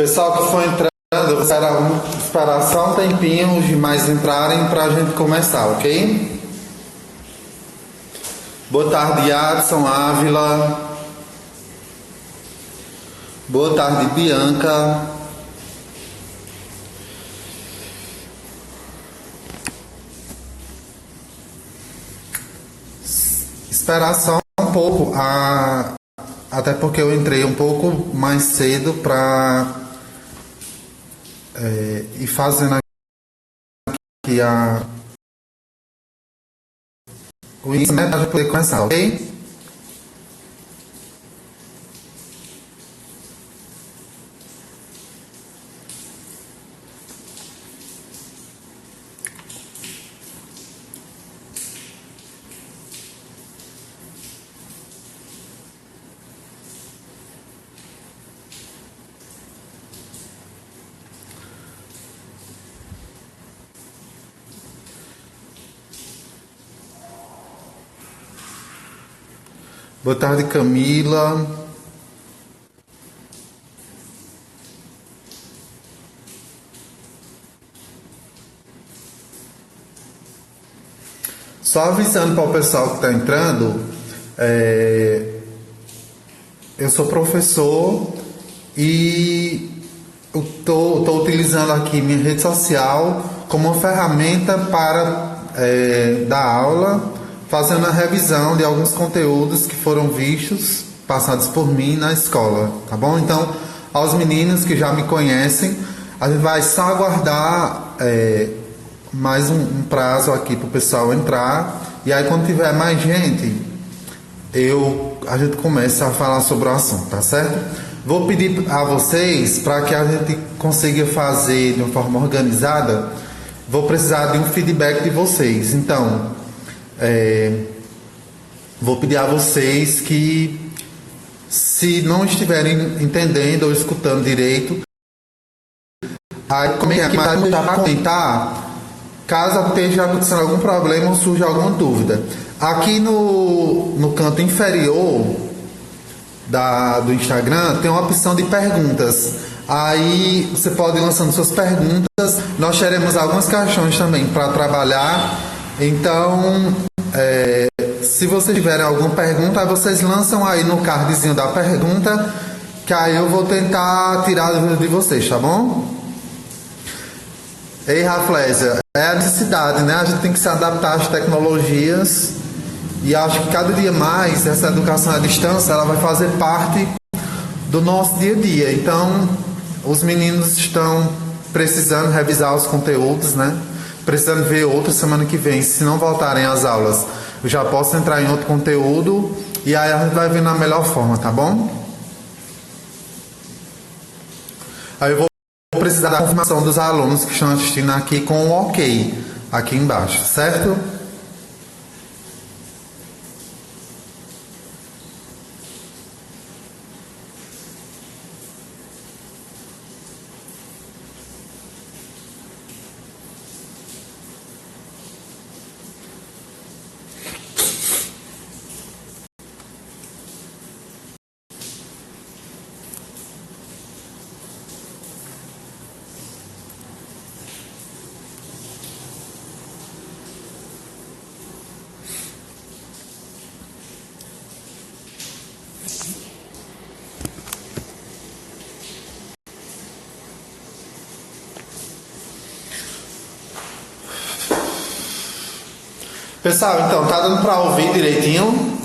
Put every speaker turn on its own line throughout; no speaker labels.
Pessoal que for entrando, eu vou esperar só um tempinho os demais entrarem para a gente começar, ok? Boa tarde, Adson Ávila. Boa tarde, Bianca. Esperar só um pouco, até porque eu entrei um pouco mais cedo para ir fazendo aqui o início, né, para poder começar, ok? Boa tarde, Camila. Só avisando para o pessoal que está entrando, eu sou professor e estou utilizando aqui minha rede social como uma ferramenta para dar aula, fazendo a revisão de alguns conteúdos que foram vistos, passados por mim na escola, tá bom? Então, aos meninos que já me conhecem, a gente vai só aguardar mais um prazo aqui para o pessoal entrar, e aí quando tiver mais gente, a gente começa a falar sobre o assunto, tá certo? Vou pedir a vocês, para que a gente consiga fazer de uma forma organizada, vou precisar de um feedback de vocês. Então, vou pedir a vocês que, se não estiverem entendendo ou escutando direito, aí comentem aqui para comentar, caso esteja acontecendo algum problema ou surja alguma dúvida. Aqui no canto inferior do Instagram tem uma opção de perguntas. Aí você pode ir lançando suas perguntas. Nós teremos algumas caixões também para trabalhar. Então, se vocês tiverem alguma pergunta, vocês lançam aí no cardzinho da pergunta, que aí eu vou tentar tirar a dúvida de vocês, tá bom? Ei, Raflésia, é a necessidade, né? A gente tem que se adaptar às tecnologias, e acho que cada dia mais essa educação à distância ela vai fazer parte do nosso dia a dia. Então, os meninos estão precisando revisar os conteúdos, né? Precisando ver outra semana que vem. Se não voltarem às aulas, eu já posso entrar em outro conteúdo, e aí a gente vai ver na melhor forma, tá bom? Aí eu vou precisar da confirmação dos alunos que estão assistindo aqui com o ok aqui embaixo, certo? Pessoal, então, tá dando para ouvir direitinho?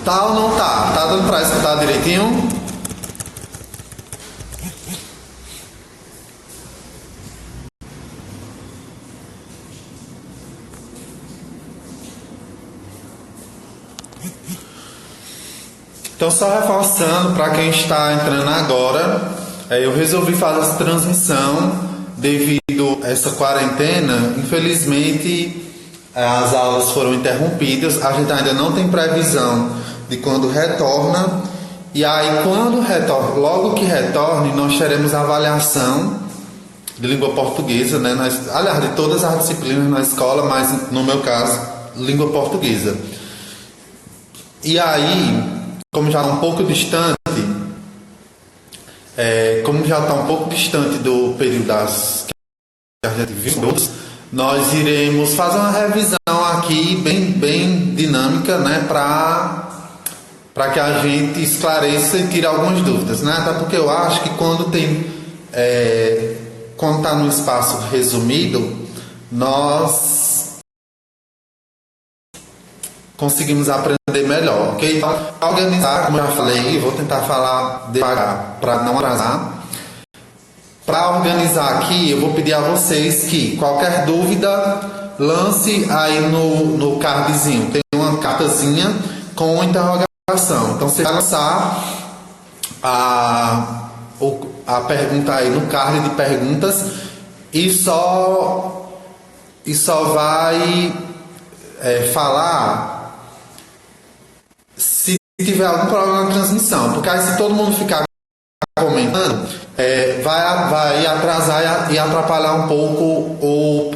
Tá ou não tá? Tá dando pra escutar direitinho? Então, só reforçando para quem está entrando agora, eu resolvi fazer essa transmissão devido a essa quarentena. Infelizmente, as aulas foram interrompidas, a gente ainda não tem previsão de quando retorna. E aí, quando retorna, logo que retorne, nós teremos avaliação de língua portuguesa, né? Aliás, de todas as disciplinas na escola, mas no meu caso, língua portuguesa. E aí, como já está um pouco distante, do período que a gente viu, nós iremos fazer uma revisão aqui bem dinâmica, né, para que a gente esclareça e tire algumas dúvidas, né? Até porque eu acho que quando está no espaço resumido, nós conseguimos aprender melhor, ok? Para organizar, como eu já falei, vou tentar falar devagar para não atrasar. Para organizar aqui, eu vou pedir a vocês que qualquer dúvida, lance aí no cardzinho. Tem uma cartazinha com interrogação. Então você vai lançar a pergunta aí no card de perguntas e só vai falar se tiver algum problema na transmissão, porque aí se todo mundo ficar comentando, vai atrasar e atrapalhar um pouco o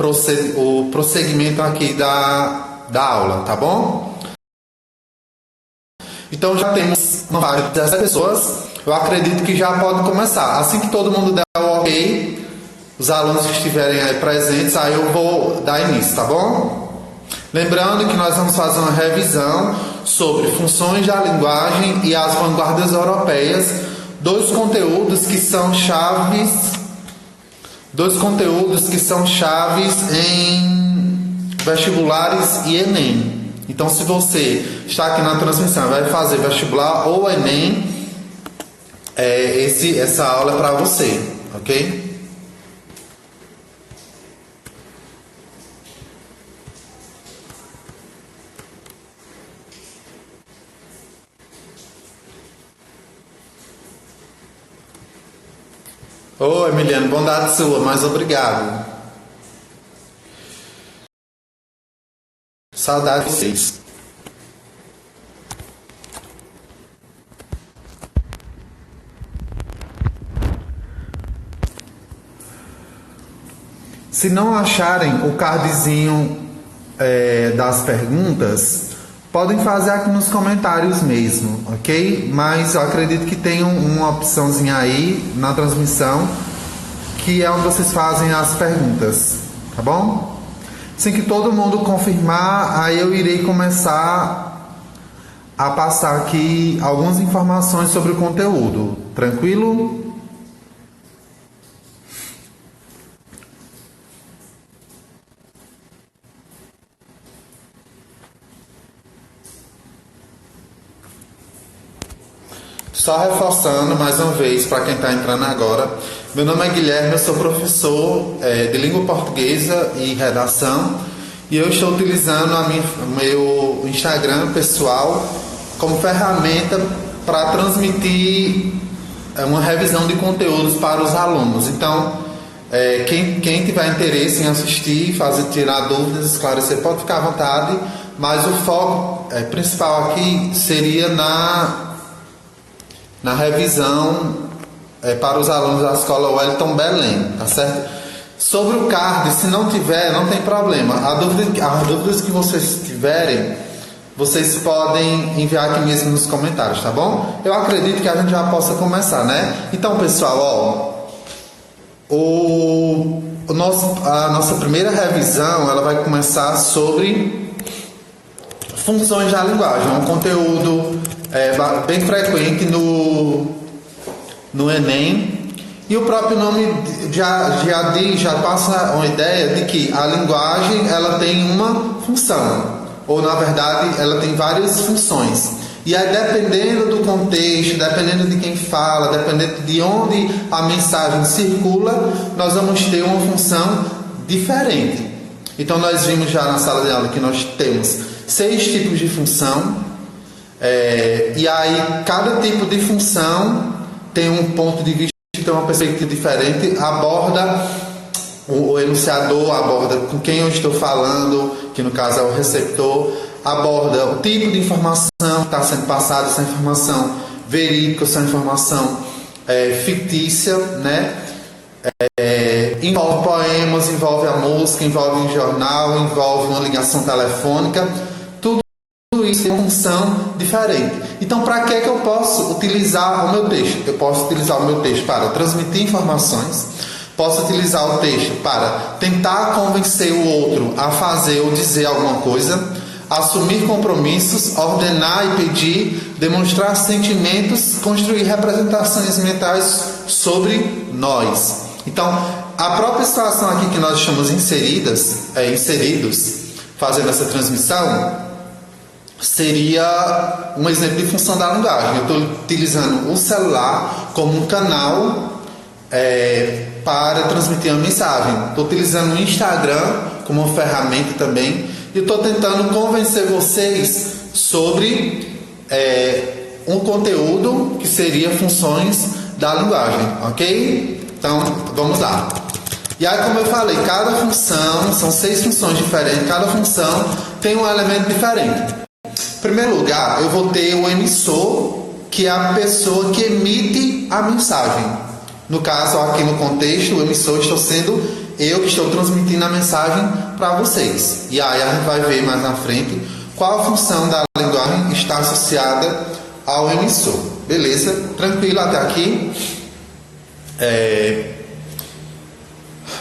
prosseguimento aqui da aula, tá bom? Então já temos uma vaga de 17 pessoas, eu acredito que já pode começar. Assim que todo mundo der o ok, os alunos que estiverem aí presentes, aí eu vou dar início, tá bom? Lembrando que nós vamos fazer uma revisão sobre funções da linguagem e as vanguardas europeias, dois conteúdos que são chaves em vestibulares e Enem. Então, se você está aqui na transmissão e vai fazer vestibular ou Enem, essa aula é para você, ok? Ô, Emiliano, bondade sua, mas obrigado. Saudade de vocês. Se não acharem o cardzinho das perguntas, podem fazer aqui nos comentários mesmo, ok? Mas eu acredito que tem uma opçãozinha aí na transmissão que é onde vocês fazem as perguntas, tá bom? Assim que todo mundo confirmar, aí eu irei começar a passar aqui algumas informações sobre o conteúdo, tranquilo? Só reforçando mais uma vez para quem está entrando agora, meu nome é Guilherme, eu sou professor de língua portuguesa e redação e eu estou utilizando o meu Instagram pessoal como ferramenta para transmitir uma revisão de conteúdos para os alunos. Então, quem tiver interesse em assistir, tirar dúvidas, esclarecer, pode ficar à vontade, mas o foco principal aqui seria na revisão para os alunos da escola Wellington Belém, tá certo? Sobre o card, se não tiver, não tem problema. As dúvidas que vocês tiverem, vocês podem enviar aqui mesmo nos comentários, tá bom? Eu acredito que a gente já possa começar, né? Então, pessoal, a nossa primeira revisão, ela vai começar sobre funções da linguagem, um conteúdo bem frequente no Enem, e o próprio nome já passa uma ideia de que a linguagem ela tem uma função, ou na verdade ela tem várias funções, e aí dependendo do contexto, dependendo de quem fala, dependendo de onde a mensagem circula, nós vamos ter uma função diferente. Então nós vimos já na sala de aula que nós temos 6 tipos de função. E aí, cada tipo de função tem um ponto de vista, tem uma perspectiva diferente, aborda o enunciador, aborda com quem eu estou falando, que no caso é o receptor, aborda o tipo de informação que está sendo passada, se é informação verídica, se é informação fictícia, né? Envolve poemas, envolve a música, envolve um jornal, envolve uma ligação telefônica, tudo isso tem uma função diferente. Então, para que eu posso utilizar o meu texto? Eu posso utilizar o meu texto para transmitir informações, posso utilizar o texto para tentar convencer o outro a fazer ou dizer alguma coisa, assumir compromissos, ordenar e pedir, demonstrar sentimentos, construir representações mentais sobre nós. Então, a própria situação aqui que nós chamamos inseridos, fazendo essa transmissão, seria um exemplo de função da linguagem. Eu estou utilizando o celular como um canal para transmitir uma mensagem. Estou utilizando o Instagram como uma ferramenta também. E estou tentando convencer vocês sobre um conteúdo que seria funções da linguagem, ok? Então, vamos lá. E aí, como eu falei, cada função, são 6 funções diferentes, cada função tem um elemento diferente. Em primeiro lugar, eu vou ter o emissor, que é a pessoa que emite a mensagem. No caso, aqui no contexto, o emissor estou sendo eu que estou transmitindo a mensagem para vocês. E aí a gente vai ver mais na frente qual a função da linguagem está associada ao emissor. Beleza? Tranquilo até aqui?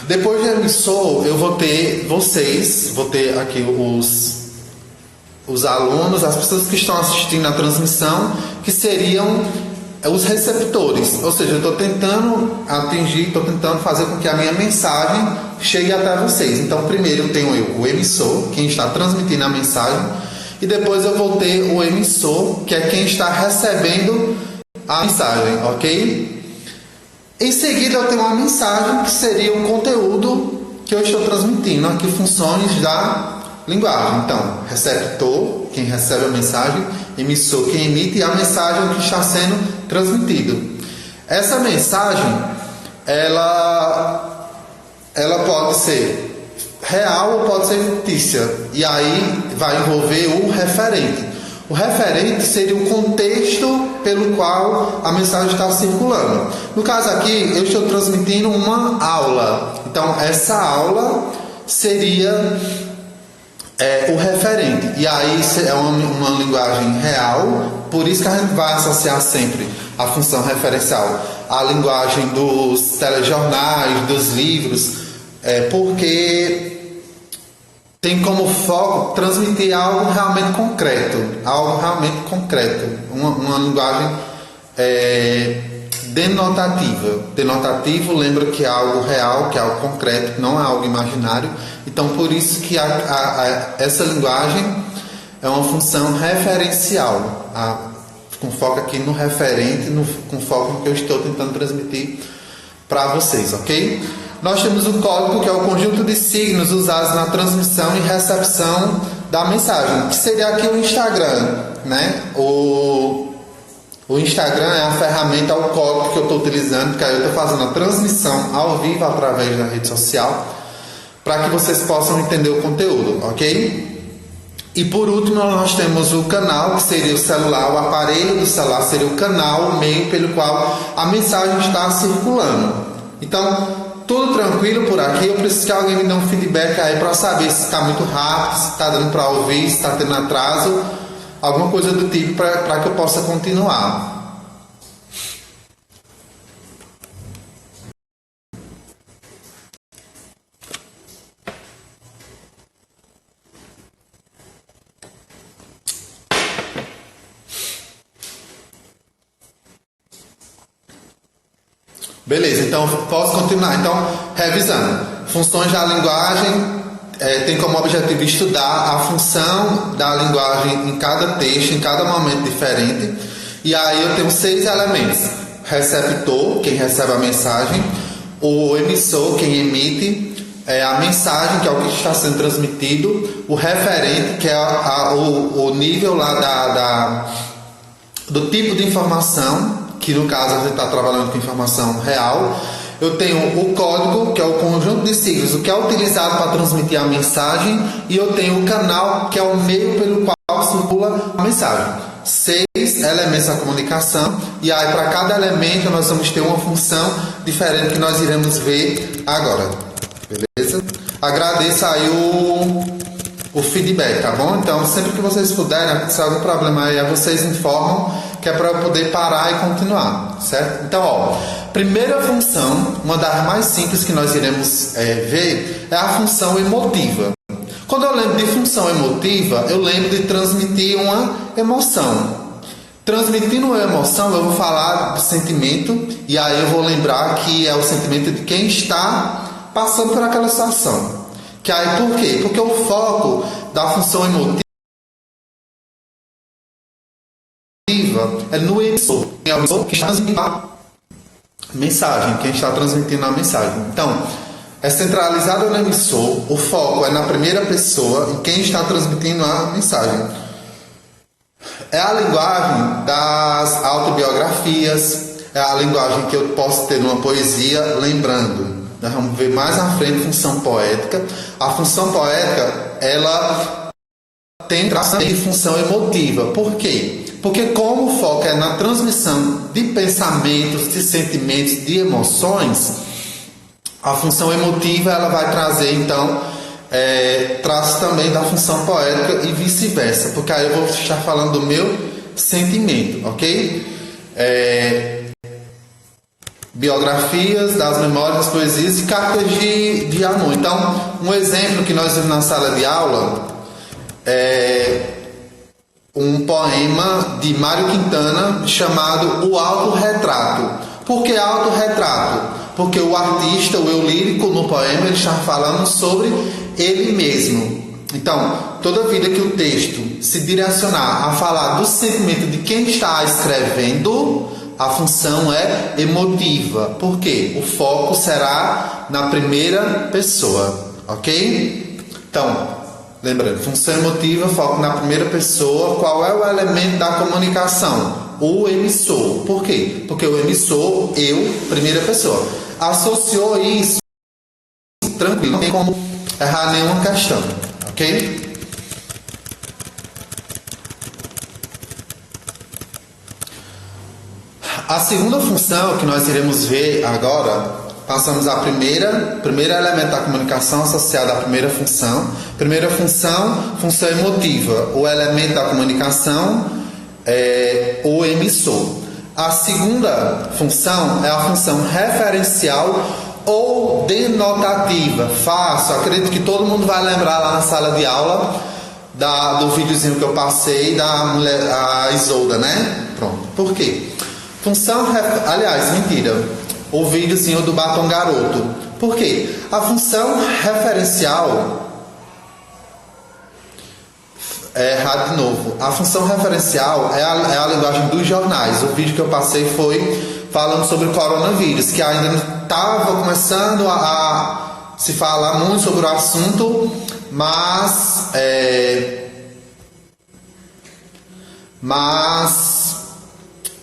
Depois do emissor, eu vou ter vocês, vou ter aqui os alunos, as pessoas que estão assistindo a transmissão, que seriam os receptores. Ou seja, eu estou tentando atingir, estou tentando fazer com que a minha mensagem chegue até vocês. Então, primeiro eu tenho o emissor, quem está transmitindo a mensagem, e depois eu vou ter o emissor, que é quem está recebendo a mensagem, ok? Em seguida, eu tenho uma mensagem que seria o conteúdo que eu estou transmitindo, aqui funções da linguagem. Então, receptor, quem recebe a mensagem, emissor, quem emite a mensagem que está sendo transmitido. Essa mensagem, ela pode ser real ou pode ser fictícia. E aí vai envolver o referente. O referente seria o contexto pelo qual a mensagem está circulando. No caso aqui, eu estou transmitindo uma aula. Então, essa aula seria o referente. E aí é uma linguagem real, por isso que a gente vai associar sempre a função referencial à linguagem dos telejornais, dos livros, porque tem como foco transmitir algo realmente concreto, uma linguagem denotativa. Denotativo lembra que é algo real, que é algo concreto, que não é algo imaginário. Então, por isso que essa linguagem é uma função referencial, com foco aqui no referente, com foco no que eu estou tentando transmitir para vocês, ok? Nós temos o código, que é o conjunto de signos usados na transmissão e recepção da mensagem, que seria aqui o Instagram, né? O Instagram é a ferramenta, o código que eu estou utilizando, que aí eu estou fazendo a transmissão ao vivo através da rede social, para que vocês possam entender o conteúdo, ok? E por último, nós temos o canal, que seria o celular, o aparelho do celular seria o canal, o meio pelo qual a mensagem está circulando. Então, tudo tranquilo por aqui. Eu preciso que alguém me dê um feedback aí para saber se está muito rápido, se está dando para ouvir, se está tendo atraso, alguma coisa do tipo para que eu possa continuar. Beleza, então posso continuar. Então, revisando. Funções da linguagem tem como objetivo estudar a função da linguagem em cada texto, em cada momento diferente. E aí eu tenho 6 elementos. Receptor, quem recebe a mensagem. O emissor, quem emite a mensagem, que é o que está sendo transmitido. O referente, que é o nível lá do tipo de informação, que no caso a gente está trabalhando com informação real. Eu tenho o código, que é o conjunto de siglas, o que é utilizado para transmitir a mensagem, e eu tenho o canal, que é o meio pelo qual circula a mensagem. 6 elementos da comunicação, e aí para cada elemento nós vamos ter uma função diferente que nós iremos ver agora. Beleza? Agradeço aí o feedback, tá bom? Então, sempre que vocês puderem, se algum problema aí, vocês informam, que é para eu poder parar e continuar, certo? Então, ó, primeira função, uma das mais simples que nós iremos ver, é a função emotiva. Quando eu lembro de função emotiva, eu lembro de transmitir uma emoção. Transmitindo uma emoção, eu vou falar do sentimento, e aí eu vou lembrar que é o sentimento de quem está passando por aquela situação. Que aí por quê? Porque o foco da função emotiva é no emissor. É o emissor que está transmitindo a mensagem, quem está transmitindo a mensagem. Então, é centralizado no emissor, o foco é na primeira pessoa e quem está transmitindo a mensagem. É a linguagem das autobiografias, é a linguagem que eu posso ter numa poesia, lembrando. Nós vamos ver mais à frente função poética. A função poética, ela tem traço de função emotiva. Por quê? Porque como o foco é na transmissão de pensamentos, de sentimentos, de emoções, a função emotiva ela vai trazer, então, traços também da função poética e vice-versa. Porque aí eu vou estar falando do meu sentimento, ok? Biografias, das memórias, das poesias e cartas de amor. Então, um exemplo que nós vimos na sala de aula é um poema de Mário Quintana chamado O Autorretrato. Por que autorretrato? Porque o artista, o eu lírico, no poema, ele está falando sobre ele mesmo. Então, toda vida que o texto se direcionar a falar do sentimento de quem está escrevendo, a função é emotiva. Por quê? O foco será na primeira pessoa, ok? Então, lembrando, função emotiva, foco na primeira pessoa. Qual é o elemento da comunicação? O emissor. Por quê? Porque o emissor, eu, primeira pessoa. Associou isso, tranquilo, não tem como errar nenhuma questão, ok? A segunda função que nós iremos ver agora, passamos a primeiro elemento da comunicação associado à primeira função. Primeira função, função emotiva. O elemento da comunicação é o emissor. A segunda função é a função referencial ou denotativa. Fácil, acredito que todo mundo vai lembrar lá na sala de aula do videozinho que eu passei da mulher, a Isolda, né? Pronto. Por quê? Aliás, mentira. O videozinho do Batom Garoto. Por quê? A função referencial... errado de novo. A função referencial é a linguagem dos jornais. O vídeo que eu passei foi falando sobre o coronavírus, que ainda não estava começando a se falar muito sobre o assunto, mas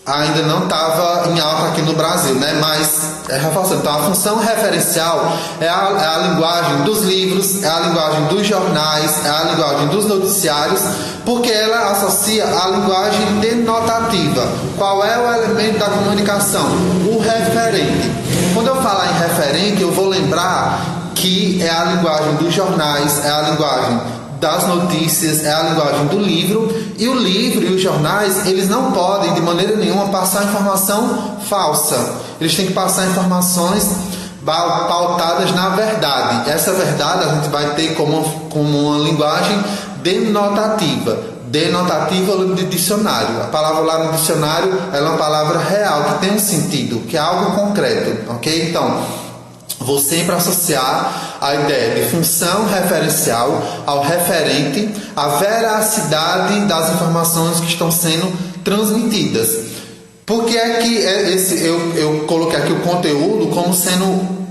ainda não estava em alta aqui no Brasil, né? Mas, reforçando, então a função referencial é a linguagem dos livros, é a linguagem dos jornais, é a linguagem dos noticiários, porque ela associa a linguagem denotativa. Qual é o elemento da comunicação? O referente. Quando eu falar em referente, eu vou lembrar que é a linguagem dos jornais, é a linguagem das notícias, é a linguagem do livro, e o livro e os jornais, eles não podem de maneira nenhuma passar informação falsa. Eles têm que passar informações pautadas na verdade. Essa verdade a gente vai ter como uma linguagem denotativa. Denotativa eu lembro de dicionário. A palavra lá no dicionário ela é uma palavra real, que tem um sentido, que é algo concreto, ok? Então, vou sempre associar a ideia de função referencial ao referente, a veracidade das informações que estão sendo transmitidas. Por que é que eu coloquei aqui o conteúdo como sendo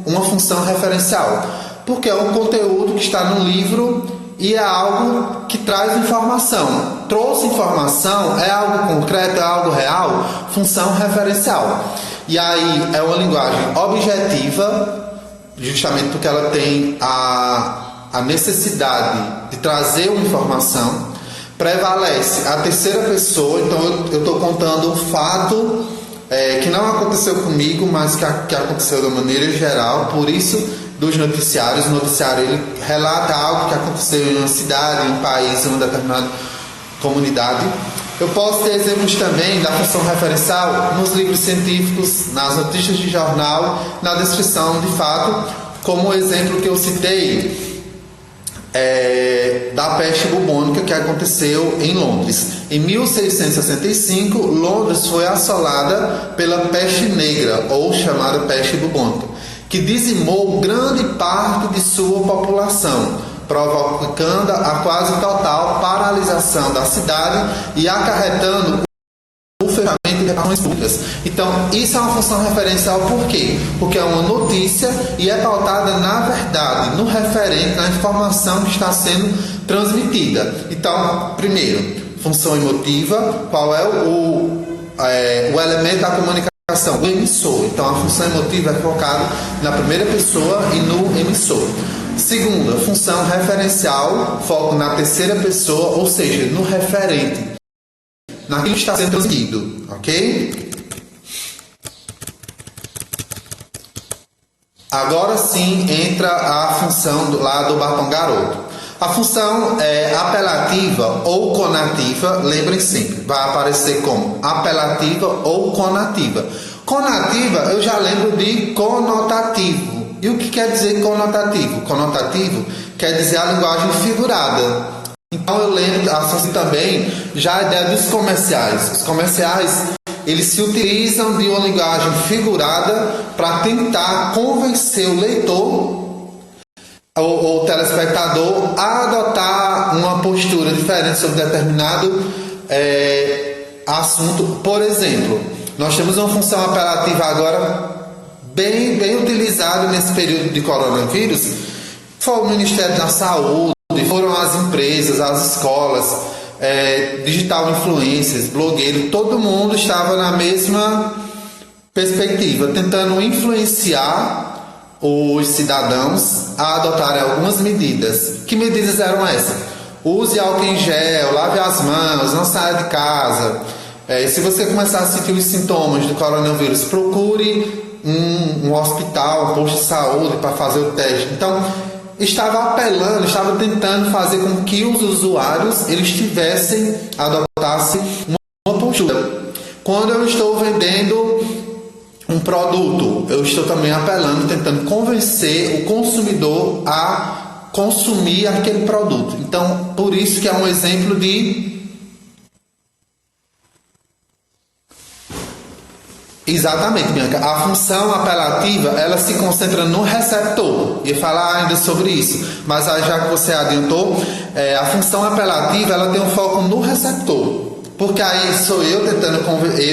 uma função referencial? Porque é um conteúdo que está no livro e é algo que traz informação. Trouxe informação, é algo concreto, é algo real, função referencial. E aí é uma linguagem objetiva, justamente porque ela tem a necessidade de trazer uma informação. Prevalece a terceira pessoa, então eu estou contando um fato que não aconteceu comigo, mas que aconteceu de maneira geral. Por isso, dos noticiários, o noticiário ele relata algo que aconteceu em uma cidade, em um país, em uma determinada comunidade. Eu posso ter exemplos também da função referencial nos livros científicos, nas notícias de jornal, na descrição de fato, como o exemplo que eu citei da peste bubônica que aconteceu em Londres. Em 1665, Londres foi assolada pela peste negra, ou chamada peste bubônica, que dizimou grande parte de sua população, provocando a quase total paralisação da cidade e acarretando o fechamento de relações públicas. Então, isso é uma função referencial por quê? Porque é uma notícia e é pautada na verdade, no referente, na informação que está sendo transmitida. Então, primeiro, função emotiva, qual é o elemento da comunicação? O emissor. Então, a função emotiva é focada na primeira pessoa e no emissor. Segunda, função referencial, foco na terceira pessoa, ou seja, no referente, naquilo que está sendo transmitido, ok? Agora sim entra a função lá do batom garoto. A função apelativa ou conativa, lembrem sempre, vai aparecer como apelativa ou conativa. Conativa eu já lembro de conotativo. E o que quer dizer conotativo? Conotativo quer dizer a linguagem figurada. Então eu lembro assim também já a ideia dos comerciais. Os comerciais eles se utilizam de uma linguagem figurada para tentar convencer o leitor ou telespectador a adotar uma postura diferente sobre determinado assunto. Por exemplo, nós temos uma função apelativa agora bem utilizada nesse período de coronavírus. Foi o Ministério da Saúde, foram as empresas, as escolas, digital influencers, blogueiros, todo mundo estava na mesma perspectiva, tentando influenciar os cidadãos a adotarem algumas medidas. Que medidas eram essas? Use álcool em gel, lave as mãos, não saia de casa. Se você começar a sentir os sintomas do coronavírus, procure um hospital, um posto de saúde para fazer o teste. Então, estava apelando, estava tentando fazer com que os usuários eles adotassem uma postura. Quando eu estou vendendo um produto, eu estou também apelando, tentando convencer o consumidor a consumir aquele produto. Então, por isso que é um exemplo de... Exatamente, Bianca. A função apelativa, ela se concentra no receptor. Ia falar ainda sobre isso, mas aí, já que você adiantou, a função apelativa, ela tem um foco no receptor. Porque aí sou eu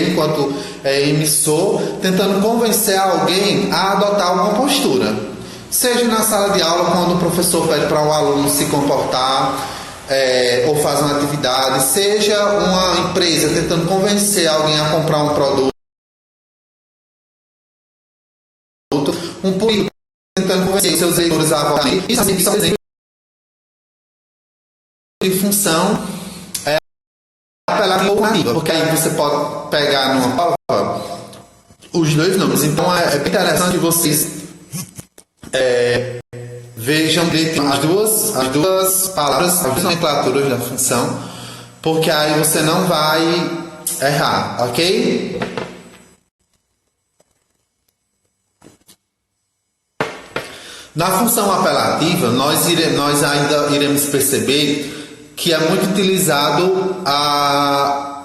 enquanto emissor, tentando convencer alguém a adotar alguma postura. Seja na sala de aula, quando o professor pede para um aluno se comportar, ou fazer uma atividade, seja uma empresa tentando convencer alguém a comprar um produto, um político tentando convencer seus leitores a votarem. Isso são exemplos de função apelativa ou conativa, porque aí você pode pegar numa prova os dois nomes. Então é bem interessante vocês vejam as duas palavras, as duas nomenclaturas da função, porque aí você não vai errar, ok? Na função apelativa, nós ainda iremos perceber que é muito utilizado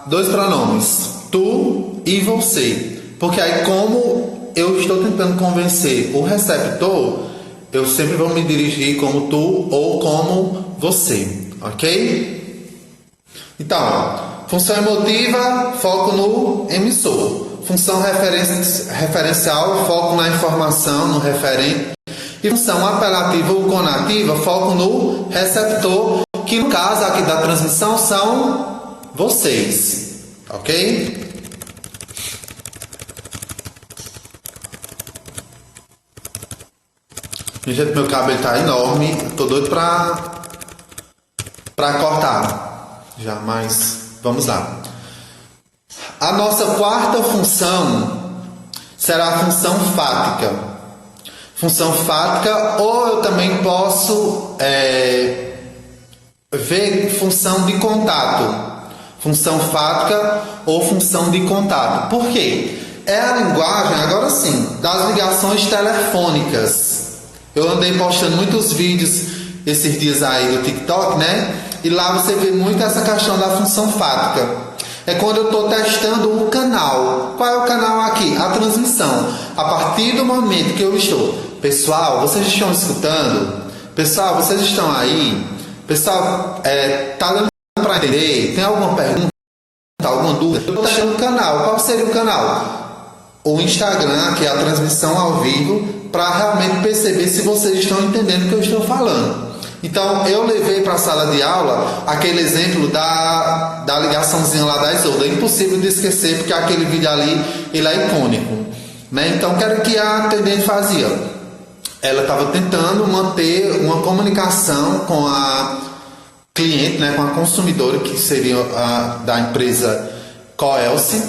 dois pronomes, tu e você. Porque aí, como eu estou tentando convencer o receptor, eu sempre vou me dirigir como tu ou como você, ok? Então, função emotiva, foco no emissor. Função referencial, foco na informação, no referente. E função apelativa ou conativa, foco no receptor, que no caso aqui da transmissão são vocês, ok? Gente, meu cabelo tá enorme, tô doido pra cortar já, mas vamos lá. A nossa quarta função será a função fática. Função fática, ou eu também posso ver função de contato. Função fática ou função de contato. Por quê? É a linguagem, agora sim, das ligações telefônicas. Eu andei postando muitos vídeos esses dias aí no TikTok, né? E lá você vê muito essa questão da função fática. É quando eu estou testando o canal. Qual é o canal aqui? A transmissão. A partir do momento que eu estou... Pessoal, vocês estão escutando? Pessoal, vocês estão aí? Pessoal, tá dando para entender? Tem alguma pergunta? Alguma dúvida? Eu estou testando o canal. Qual seria o canal? O Instagram, que é a transmissão ao vivo, para realmente perceber se vocês estão entendendo o que eu estou falando. Então, eu levei para a sala de aula aquele exemplo da ligaçãozinha lá da Isolda. É impossível de esquecer, porque aquele vídeo ali, ele é icônico, né? Então, o que a atendente fazia? Ela estava tentando manter uma comunicação com a cliente, né, com a consumidora, que seria da empresa Coelce,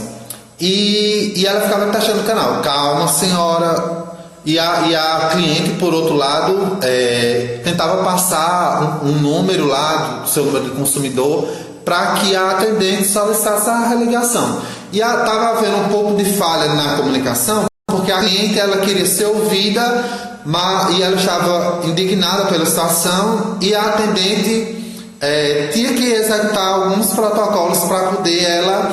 e ela ficava testando o canal. Calma, senhora. E a cliente, por outro lado, tentava passar um número lá, do seu número de consumidor, para que a atendente solicitasse a religação. E estava havendo um pouco de falha na comunicação, porque a cliente ela queria ser ouvida, e ela estava indignada pela situação, e a atendente tinha que executar alguns protocolos para poder ela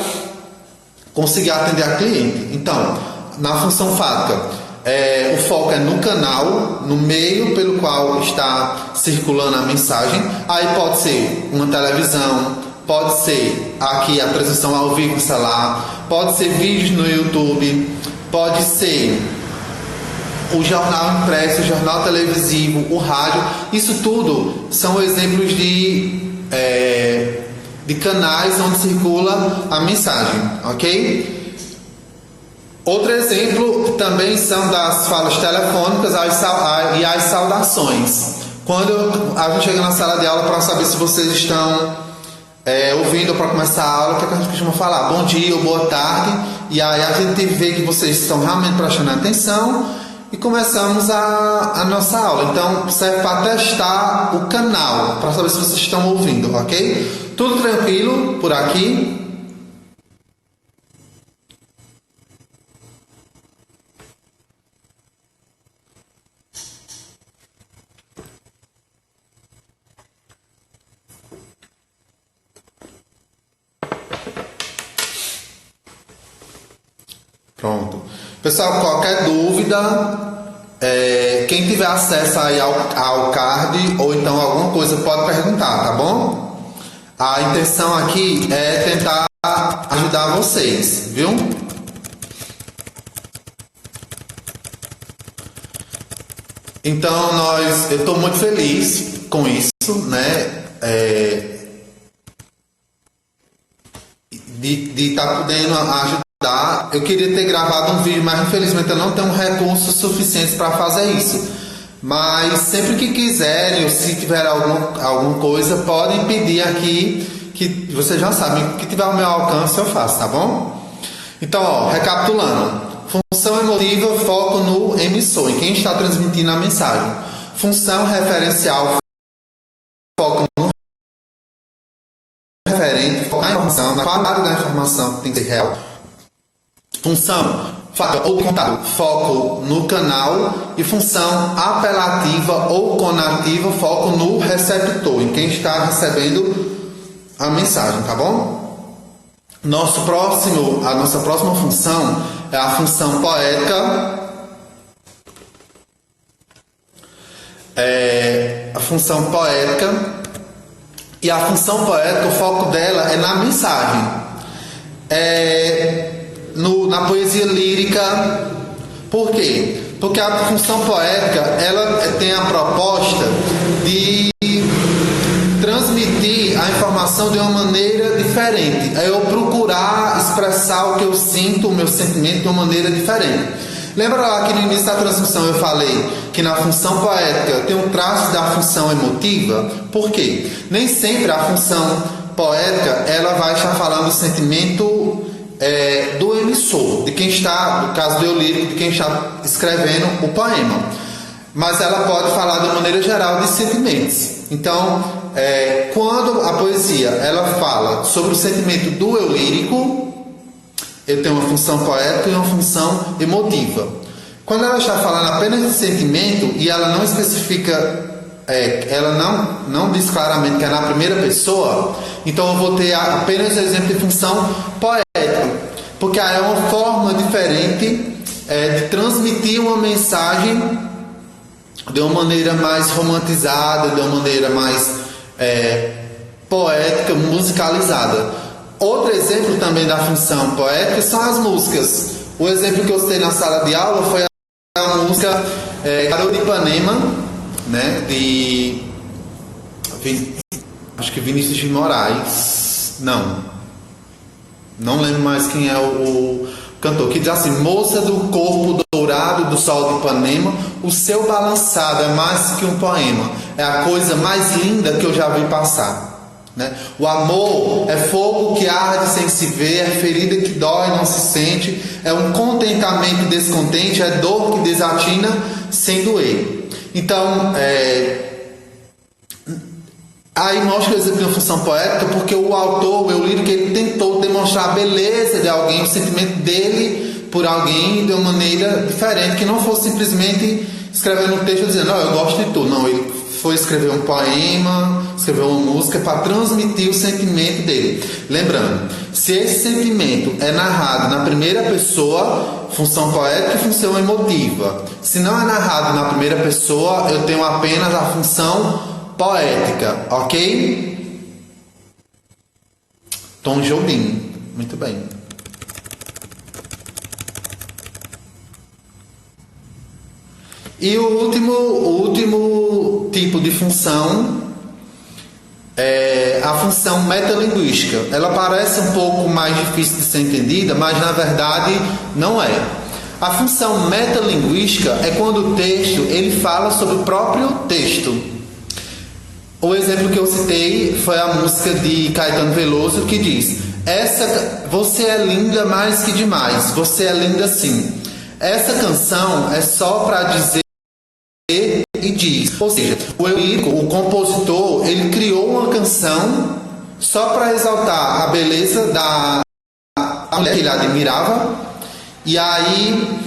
conseguir atender a cliente. Então, na função fática, o foco é no canal, no meio pelo qual está circulando a mensagem. Aí pode ser uma televisão, pode ser aqui a transmissão ao vivo no celular, pode ser vídeos no YouTube, pode ser o jornal impresso, o jornal televisivo, o rádio. Isso tudo são exemplos de canais onde circula a mensagem, ok? Outro exemplo também são das falas telefônicas e as saudações. Quando a gente chega na sala de aula para saber se vocês estão ouvindo para começar a aula, o que a gente costuma falar? Bom dia ou boa tarde. E aí a gente vê que vocês estão realmente prestando atenção e começamos a nossa aula. Então serve para testar o canal, para saber se vocês estão ouvindo, ok? Tudo tranquilo por aqui? Pronto. Pessoal, qualquer dúvida, quem tiver acesso aí ao card ou então alguma coisa pode perguntar, tá bom? A intenção aqui é tentar ajudar vocês, viu? Então eu estou muito feliz com isso, né? De estar podendo ajudar. Eu queria ter gravado um vídeo, mas infelizmente eu não tenho recursos suficientes para fazer isso. Mas sempre que quiserem, ou se tiver alguma coisa, podem pedir aqui, que vocês já sabem, que tiver ao meu alcance eu faço, tá bom? Então, ó, recapitulando. Função emotiva, foco no emissor, em quem está transmitindo a mensagem. Função referencial, foco no referente, foco na informação, na qualidade da informação que tem que ser real. Função fática ou contato, foco no canal. E função apelativa ou conativa, foco no receptor, em quem está recebendo a mensagem, tá bom? A nossa próxima função é a função poética. A função poética. E a função poética, o foco dela é na mensagem. Na poesia lírica. Por quê? Porque a função poética, ela tem a proposta de transmitir a informação de uma maneira diferente. É eu procurar expressar o que eu sinto, o meu sentimento de uma maneira diferente. Lembra lá que no início da transmissão eu falei que na função poética tem um traço da função emotiva? Por quê? Nem sempre a função poética ela vai estar falando do sentimento do emissor, de quem está, no caso do eu lírico, de quem está escrevendo o poema. Mas ela pode falar de maneira geral de sentimentos. Então, quando a poesia ela fala sobre o sentimento do eu lírico, eu tenho uma função poética e uma função emotiva. Quando ela está falando apenas de sentimento e ela não especifica, ela não diz claramente que é na primeira pessoa, então eu vou ter apenas o exemplo de função poética, porque aí é uma forma diferente de transmitir uma mensagem de uma maneira mais romantizada, de uma maneira mais poética, musicalizada. Outro exemplo também da função poética são as músicas. O exemplo que eu citei na sala de aula foi a música Garoto de Ipanema, né, acho que Vinícius de Moraes. Não lembro mais quem é o cantor, que diz assim: moça do corpo dourado do sol de Ipanema, o seu balançado é mais que um poema, é a coisa mais linda que eu já vi passar. Né? O amor é fogo que arde sem se ver, é ferida que dói não se sente, é um contentamento descontente, é dor que desatina sem doer. Então, aí mostra o exemplo de uma função poética, porque o autor, o eu lírico, ele tentou demonstrar a beleza de alguém, o sentimento dele por alguém de uma maneira diferente, que não fosse simplesmente escrevendo um texto dizendo, eu gosto de tu. Não, ele foi escrever um poema, escrever uma música para transmitir o sentimento dele. Lembrando, se esse sentimento é narrado na primeira pessoa, função poética e função emotiva. Se não é narrado na primeira pessoa, eu tenho apenas a função poética, ok? Tom Jobim, muito bem. E o último tipo de função é a função metalinguística. Ela parece um pouco mais difícil de ser entendida, mas na verdade não é. A função metalinguística é quando o texto ele fala sobre o próprio texto. O exemplo que eu citei foi a música de Caetano Veloso, que diz: você é linda mais que demais, você é linda sim. Essa canção é só para dizer e diz. Ou seja, o eu lírico, o compositor, ele criou uma canção só para exaltar a beleza da mulher que ele admirava, e aí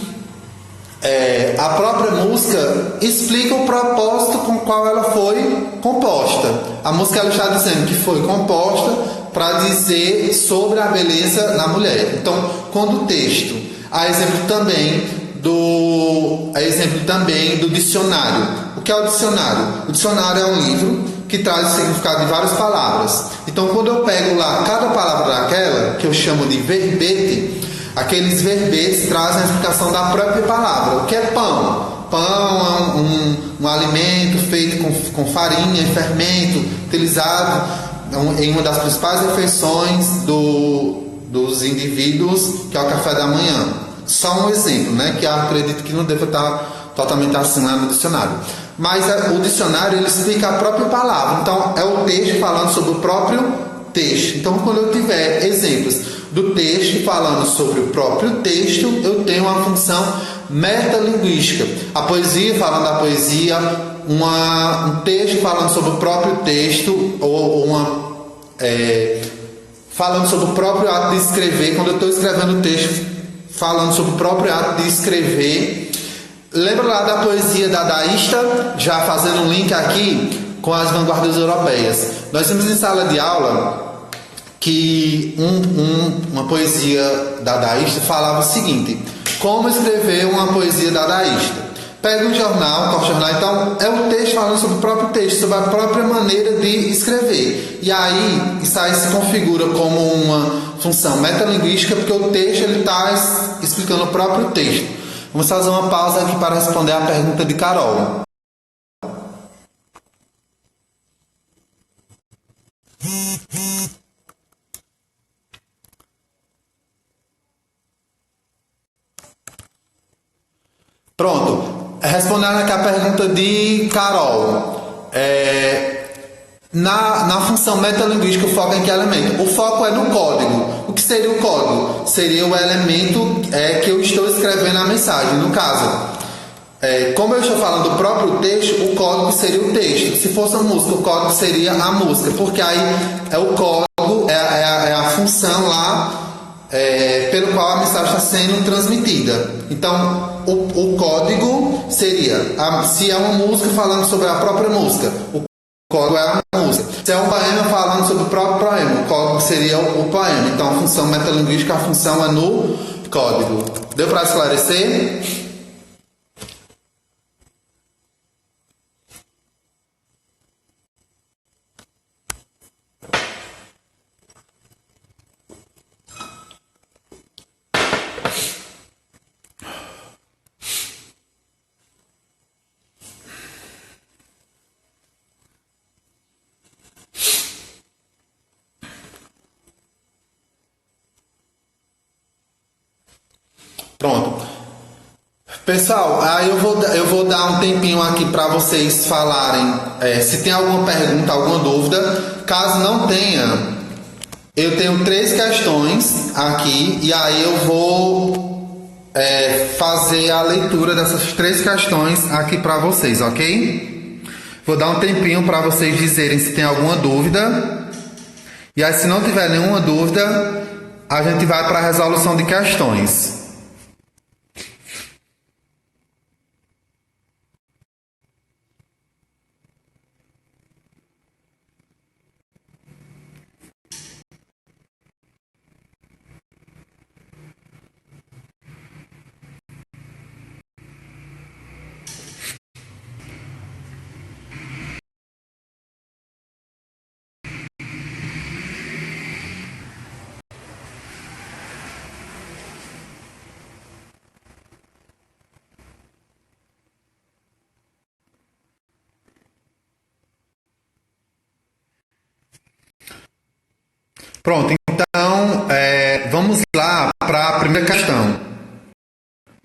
a própria música explica o propósito com o qual ela foi composta. A música ela está dizendo que foi composta para dizer sobre a beleza da mulher. Então, quando o texto, há exemplo também do dicionário. O que é o dicionário? O dicionário é um livro que traz o significado de várias palavras. Então, quando eu pego lá cada palavra daquela, que eu chamo de verbete, aqueles verbetes trazem a explicação da própria palavra. O que é pão? Pão é um alimento feito com farinha e fermento, utilizado em uma das principais refeições dos indivíduos, que é o café da manhã. Só um exemplo, né, que eu acredito que não deva estar totalmente assinado no dicionário. Mas o dicionário ele explica a própria palavra. Então, é o texto falando sobre o próprio texto. Então, quando eu tiver exemplos do texto falando sobre o próprio texto, eu tenho uma função metalinguística. A poesia falando da poesia, um texto falando sobre o próprio texto, ou falando sobre o próprio ato de escrever. Quando eu estou escrevendo o texto, falando sobre o próprio ato de escrever. Lembra lá da poesia dadaísta? Já fazendo um link aqui com as vanguardas europeias. Nós temos em sala de aula que uma poesia dadaísta falava o seguinte: como escrever uma poesia dadaísta? Pega um jornal, corta o jornal, então é o texto falando sobre o próprio texto, sobre a própria maneira de escrever. E aí, isso aí se configura como uma função metalinguística, porque o texto está explicando o próprio texto. Vamos fazer uma pausa aqui para responder a pergunta de Carol. Pronto. Respondendo aqui a pergunta de Carol. Na função metalinguística, o foco é em que elemento? O foco é no código. O que seria o código? Seria o elemento que eu estou escrevendo a mensagem. No caso, como eu estou falando do próprio texto, o código seria o texto. Se fosse a música, o código seria a música. Porque aí o código é a função lá pelo qual a mensagem está sendo transmitida. Então, o código seria, se é uma música falando sobre a própria música, o código é a música. Se é um poema falando sobre o próprio poema, o código seria o poema. Então, a função metalinguística, a função é no código. Deu para esclarecer? Pronto. Pessoal, aí eu vou dar um tempinho aqui para vocês falarem se tem alguma pergunta, alguma dúvida. Caso não tenha, eu tenho 3 questões aqui e aí eu vou fazer a leitura dessas 3 questões aqui para vocês, ok? Vou dar um tempinho para vocês dizerem se tem alguma dúvida. E aí, se não tiver nenhuma dúvida, a gente vai para a resolução de questões. Pronto, então vamos lá para a primeira questão,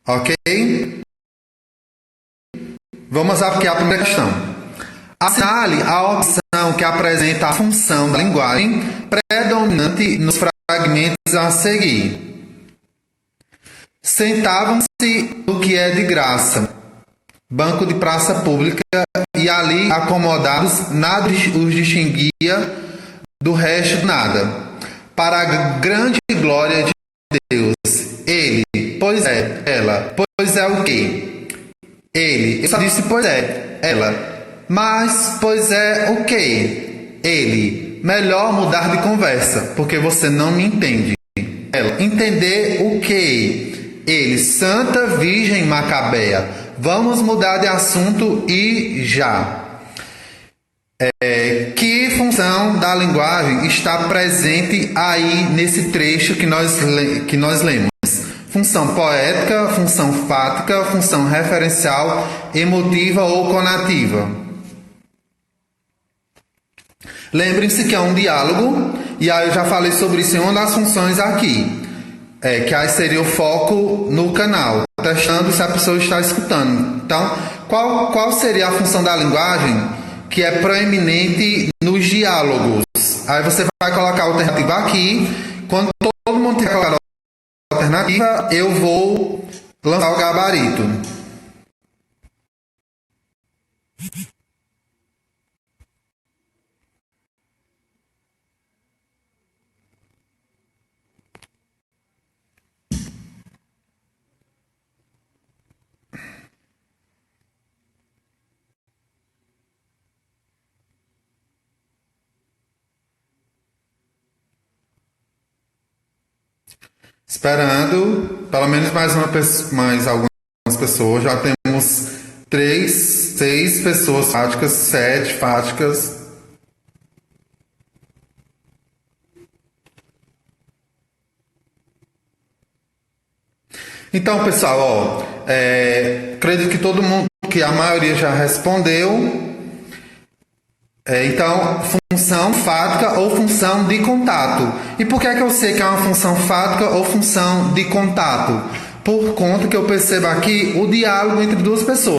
ok? Vamos lá porque é a primeira questão. Assinale a opção que apresenta a função da linguagem predominante nos fragmentos a seguir. Sentavam-se no que é de graça, banco de praça pública, e ali acomodados nada os distinguia do resto de nada. Para a grande glória de Deus, ele, pois é, ela, pois é o quê? Ele, eu só disse pois é, ela, mas pois é o quê? Ele, melhor mudar de conversa, porque você não me entende. Ela, entender o quê? Ele, Santa Virgem Macabeia, vamos mudar de assunto e já. Que função da linguagem está presente aí nesse trecho que nós lemos? Função poética, função fática, função referencial, emotiva ou conativa. Lembrem-se que é um diálogo, e aí eu já falei sobre isso em uma das funções aqui, que aí seria o foco no canal, testando se a pessoa está escutando. Então, qual seria a função da linguagem que é proeminente nos diálogos? Aí você vai colocar a alternativa aqui. Quando todo mundo tiver colocado a alternativa, eu vou lançar o gabarito. Esperando pelo menos mais algumas pessoas. Já temos 6 pessoas fáticas, 7 fáticas. Então, pessoal, acredito que todo mundo, que a maioria já respondeu. Então, função fática ou função de contato. E por que é que eu sei que é uma função fática ou função de contato? Por conta que eu percebo aqui o diálogo entre duas pessoas.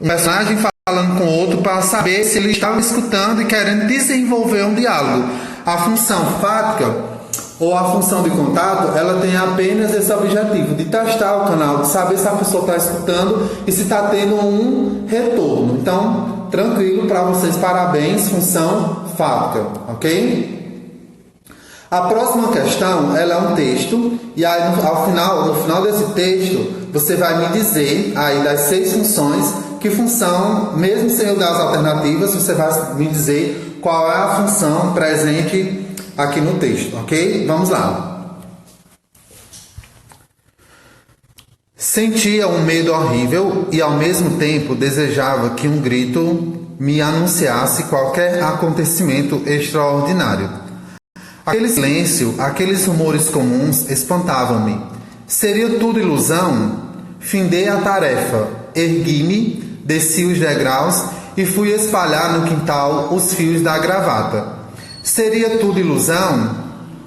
Um personagem falando com o outro para saber se ele estava escutando e querendo desenvolver um diálogo. A função fática ou a função de contato, ela tem apenas esse objetivo de testar o canal, de saber se a pessoa está escutando e se está tendo um retorno. Então, tranquilo para vocês, parabéns, função fática, ok? A próxima questão, ela é um texto, e aí no final desse texto, você vai me dizer, aí das 6 funções, que função, mesmo sem eu dar as alternativas, você vai me dizer qual é a função presente aqui no texto, ok? Vamos lá. Sentia um medo horrível e ao mesmo tempo desejava que um grito me anunciasse qualquer acontecimento extraordinário. Aquele silêncio, aqueles rumores comuns espantavam-me. Seria tudo ilusão? Findei a tarefa, ergui-me, desci os degraus e fui espalhar no quintal os fios da gravata. Seria tudo ilusão?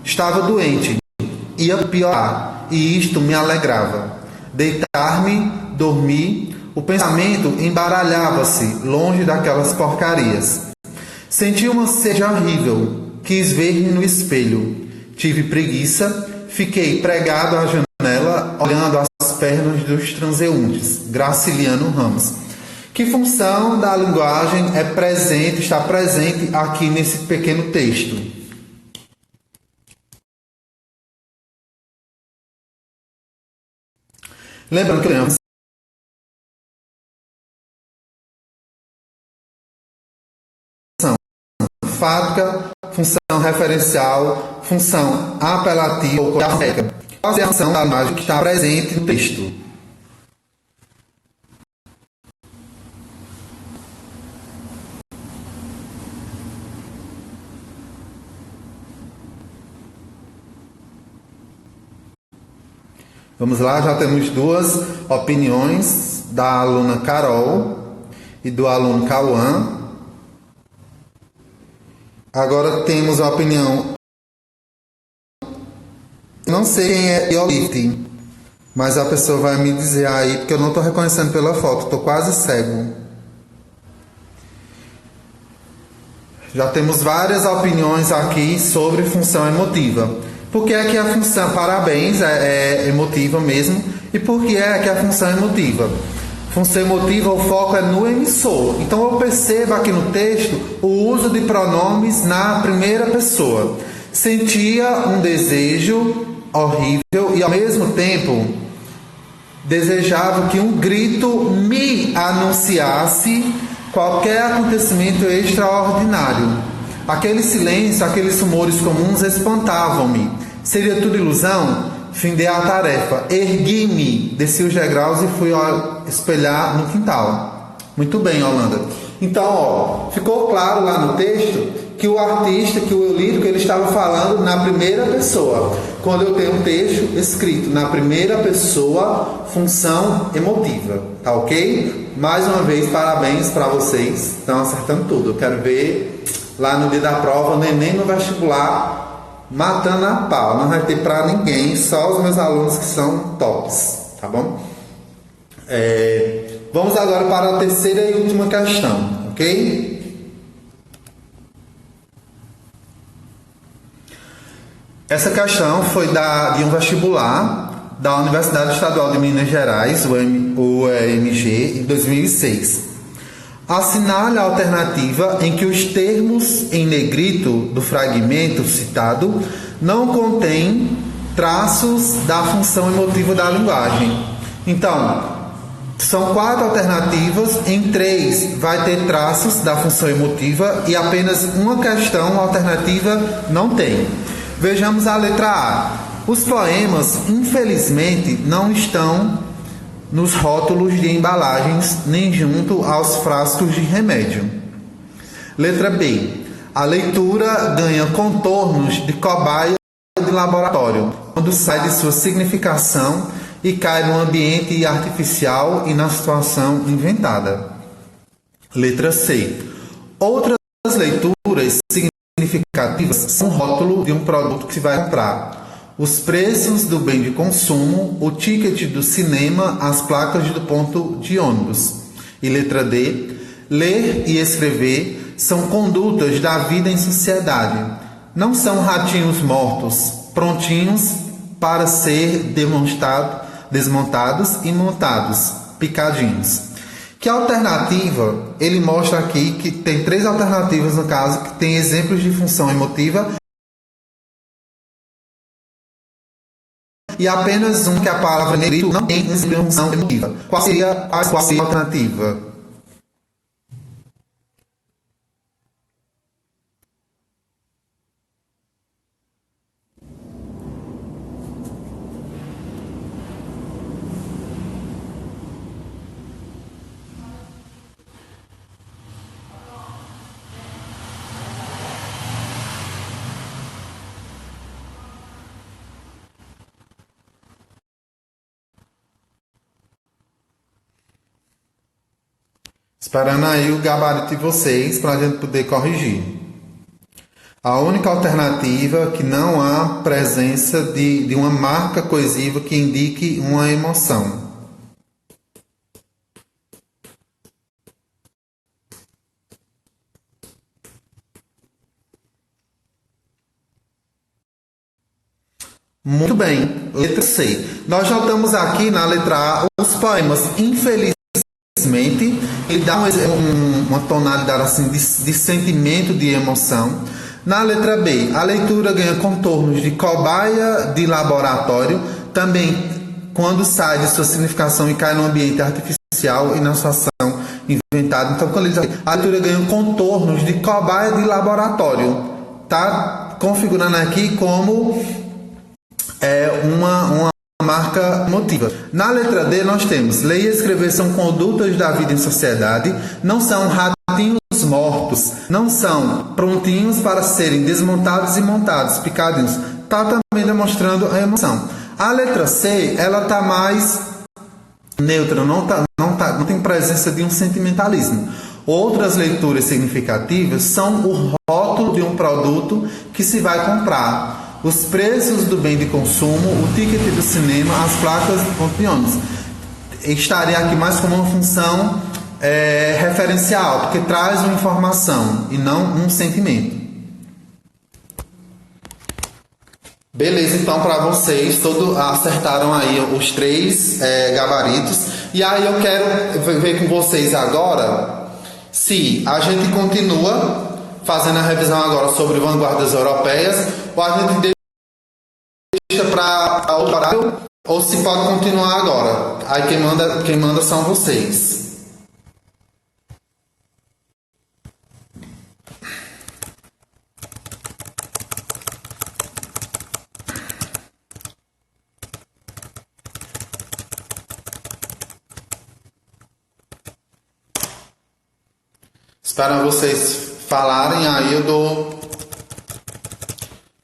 Estava doente, ia piorar, e isto me alegrava. Deitar-me, dormir, o pensamento embaralhava-se longe daquelas porcarias. Senti uma sede horrível, quis ver-me no espelho. Tive preguiça, fiquei pregado à janela, olhando as pernas dos transeuntes. Graciliano Ramos. Que função da linguagem está presente aqui nesse pequeno texto? Lembrando que eu tenho função fática, função referencial, função apelativa ou coordenática. Qual é a função da linguagem que está presente no texto? Vamos lá, já temos 2 opiniões da aluna Carol e do aluno Cauã. Agora temos a opinião. Não sei quem é Iolite, mas a pessoa vai me dizer aí, porque eu não estou reconhecendo pela foto, estou quase cego. Já temos várias opiniões aqui sobre função emotiva. Por que é que a função, parabéns, é emotiva mesmo, e por que é que a função é emotiva? Função emotiva, o foco é no emissor. Então eu percebo aqui no texto o uso de pronomes na primeira pessoa. Sentia um desejo horrível e ao mesmo tempo desejava que um grito me anunciasse qualquer acontecimento extraordinário. Aquele silêncio, aqueles rumores comuns espantavam-me. Seria tudo ilusão? Findei a tarefa. Ergui-me, desci os degraus e fui espelhar no quintal. Muito bem, Holanda. Então, ficou claro lá no texto que o artista, que o eu lírico, ele estava falando na primeira pessoa. Quando eu tenho um texto escrito na primeira pessoa, função emotiva. Tá ok? Mais uma vez, parabéns para vocês. Estão acertando tudo. Eu quero ver lá no dia da prova, no Enem, no vestibular, matando a pau. Não vai ter para ninguém, só os meus alunos que são tops, tá bom? Vamos agora para a terceira e última questão, ok? Essa questão foi de um vestibular da Universidade Estadual de Minas Gerais, o UEMG, em 2006. Assinale a alternativa em que os termos em negrito do fragmento citado não contêm traços da função emotiva da linguagem. Então, são 4 alternativas, em 3 vai ter traços da função emotiva e apenas uma questão alternativa não tem. Vejamos a letra A. Os poemas, infelizmente, não estão nos rótulos de embalagens, nem junto aos frascos de remédio. Letra B. A leitura ganha contornos de cobaia de laboratório, quando sai de sua significação e cai no ambiente artificial e na situação inventada. Letra C. Outras leituras significativas são o rótulo de um produto que se vai comprar, os preços do bem de consumo, o ticket do cinema, as placas do ponto de ônibus. E letra D. Ler e escrever são condutas da vida em sociedade. Não são ratinhos mortos, prontinhos para ser desmontados e montados, picadinhos. Que alternativa? Ele mostra aqui que tem 3 alternativas no caso, que tem exemplos de função emotiva e apenas um que a palavra negrito não tem função emotiva. Qual seria a alternativa? Esperando aí o gabarito de vocês para a gente poder corrigir. A única alternativa é que não há presença de uma marca coesiva que indique uma emoção. Muito bem, letra C. Nós notamos aqui na letra A os poemas, infelizmente, ele dá uma tonalidade assim de sentimento, de emoção. Na letra B, a leitura ganha contornos de cobaia de laboratório, também quando sai de sua significação e cai no ambiente artificial e na situação inventada. Então, quando ele diz a leitura ganha contornos de cobaia de laboratório, tá configurando aqui como uma marca emotiva. Na letra D nós temos: ler e escrever são condutas da vida em sociedade, não são ratinhos mortos, não são prontinhos para serem desmontados e montados, picadinhos. Está também demonstrando a emoção. A letra C, ela está mais neutra, não tem presença de um sentimentalismo. Outras leituras significativas são o rótulo de um produto que se vai comprar, os preços do bem de consumo, o ticket do cinema, as placas de ponto de ônibus. Estaria aqui mais como uma função referencial, porque traz uma informação e não um sentimento. Beleza, então para vocês, todos acertaram aí os 3 gabaritos. E aí eu quero ver com vocês agora se a gente continua fazendo a revisão agora sobre vanguardas europeias, ou a gente deixa para outro horário, ou se pode continuar agora. Aí quem manda são vocês. Espero vocês falarem, aí eu dou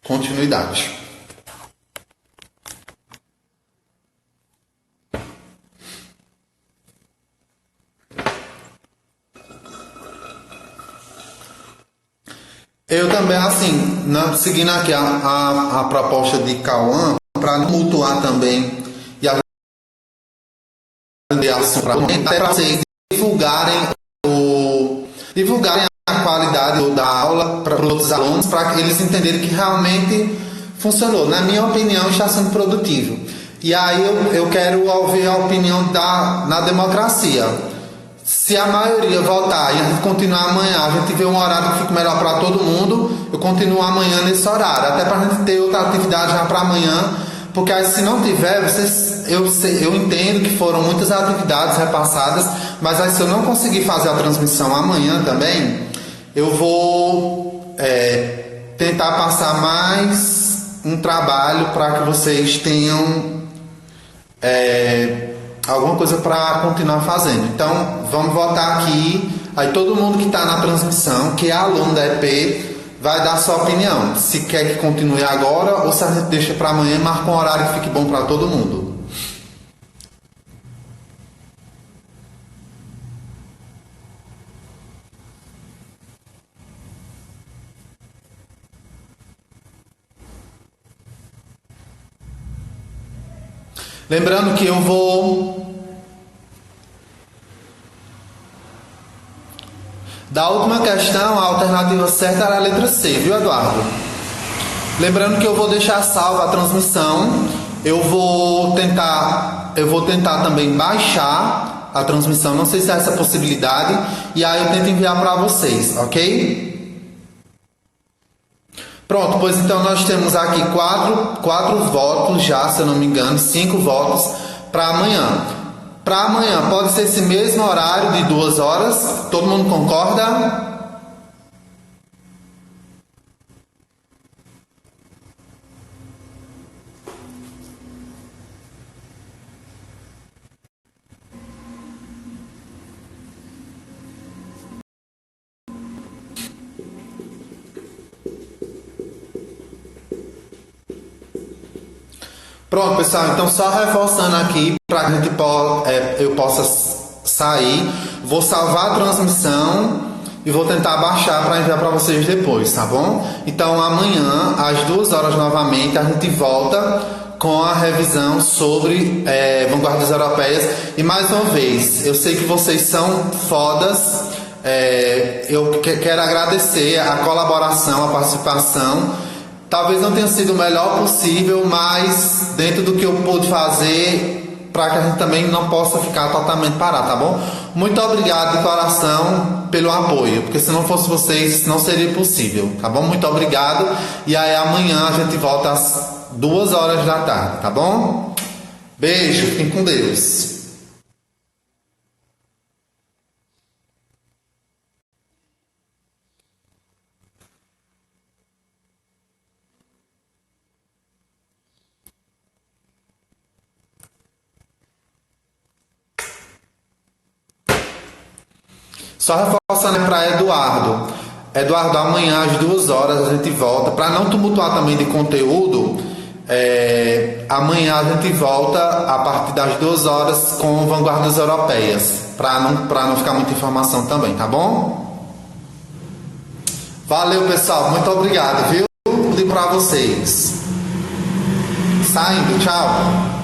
continuidade. Eu também, assim, seguindo aqui a proposta de Cauã, para não mutuar também e a para vocês divulgarem a qualidade da aula para os outros alunos, para que eles entenderem que realmente funcionou. Na minha opinião, está sendo produtivo. E aí eu quero ouvir a opinião na democracia. Se a maioria votar e a gente continuar amanhã, a gente vê um horário que fica melhor para todo mundo, eu continuo amanhã nesse horário, até para a gente ter outra atividade já para amanhã, porque aí se não tiver, eu entendo que foram muitas atividades repassadas, mas aí se eu não conseguir fazer a transmissão amanhã também, eu vou tentar passar mais um trabalho para que vocês tenham alguma coisa para continuar fazendo. Então, vamos votar aqui. Aí todo mundo que está na transmissão, que é aluno da EP, vai dar sua opinião. Se quer que continue agora ou se a gente deixa para amanhã e marca um horário que fique bom para todo mundo. Lembrando que eu vou... Da última questão, a alternativa certa era a letra C, viu, Eduardo? Lembrando que eu vou deixar salva a transmissão. Eu vou tentar também baixar a transmissão. Não sei se há essa possibilidade. E aí eu tento enviar para vocês, ok? Pronto, pois então nós temos aqui quatro votos já, se eu não me engano, 5 votos para amanhã. Para amanhã pode ser esse mesmo horário de 2 horas. Todo mundo concorda? Pronto, pessoal, então só reforçando aqui para que eu possa sair, vou salvar a transmissão e vou tentar baixar para enviar para vocês depois, tá bom? Então amanhã, às 2 horas novamente, a gente volta com a revisão sobre vanguardas europeias. E mais uma vez, eu sei que vocês são fodas, eu quero agradecer a colaboração, a participação. Talvez não tenha sido o melhor possível, mas dentro do que eu pude fazer, para que a gente também não possa ficar totalmente parado, tá bom? Muito obrigado de coração pelo apoio, porque se não fosse vocês, não seria possível, tá bom? Muito obrigado. E aí amanhã a gente volta às 2 horas da tarde, tá bom? Beijo, fiquem com Deus. Só reforçando para Eduardo. Eduardo, amanhã às 2 horas a gente volta. Para não tumultuar também de conteúdo, amanhã a gente volta a partir das 2 horas com vanguardas europeias. Para não ficar muita informação também, tá bom? Valeu, pessoal. Muito obrigado, viu? Tudo para vocês. Saindo, tchau.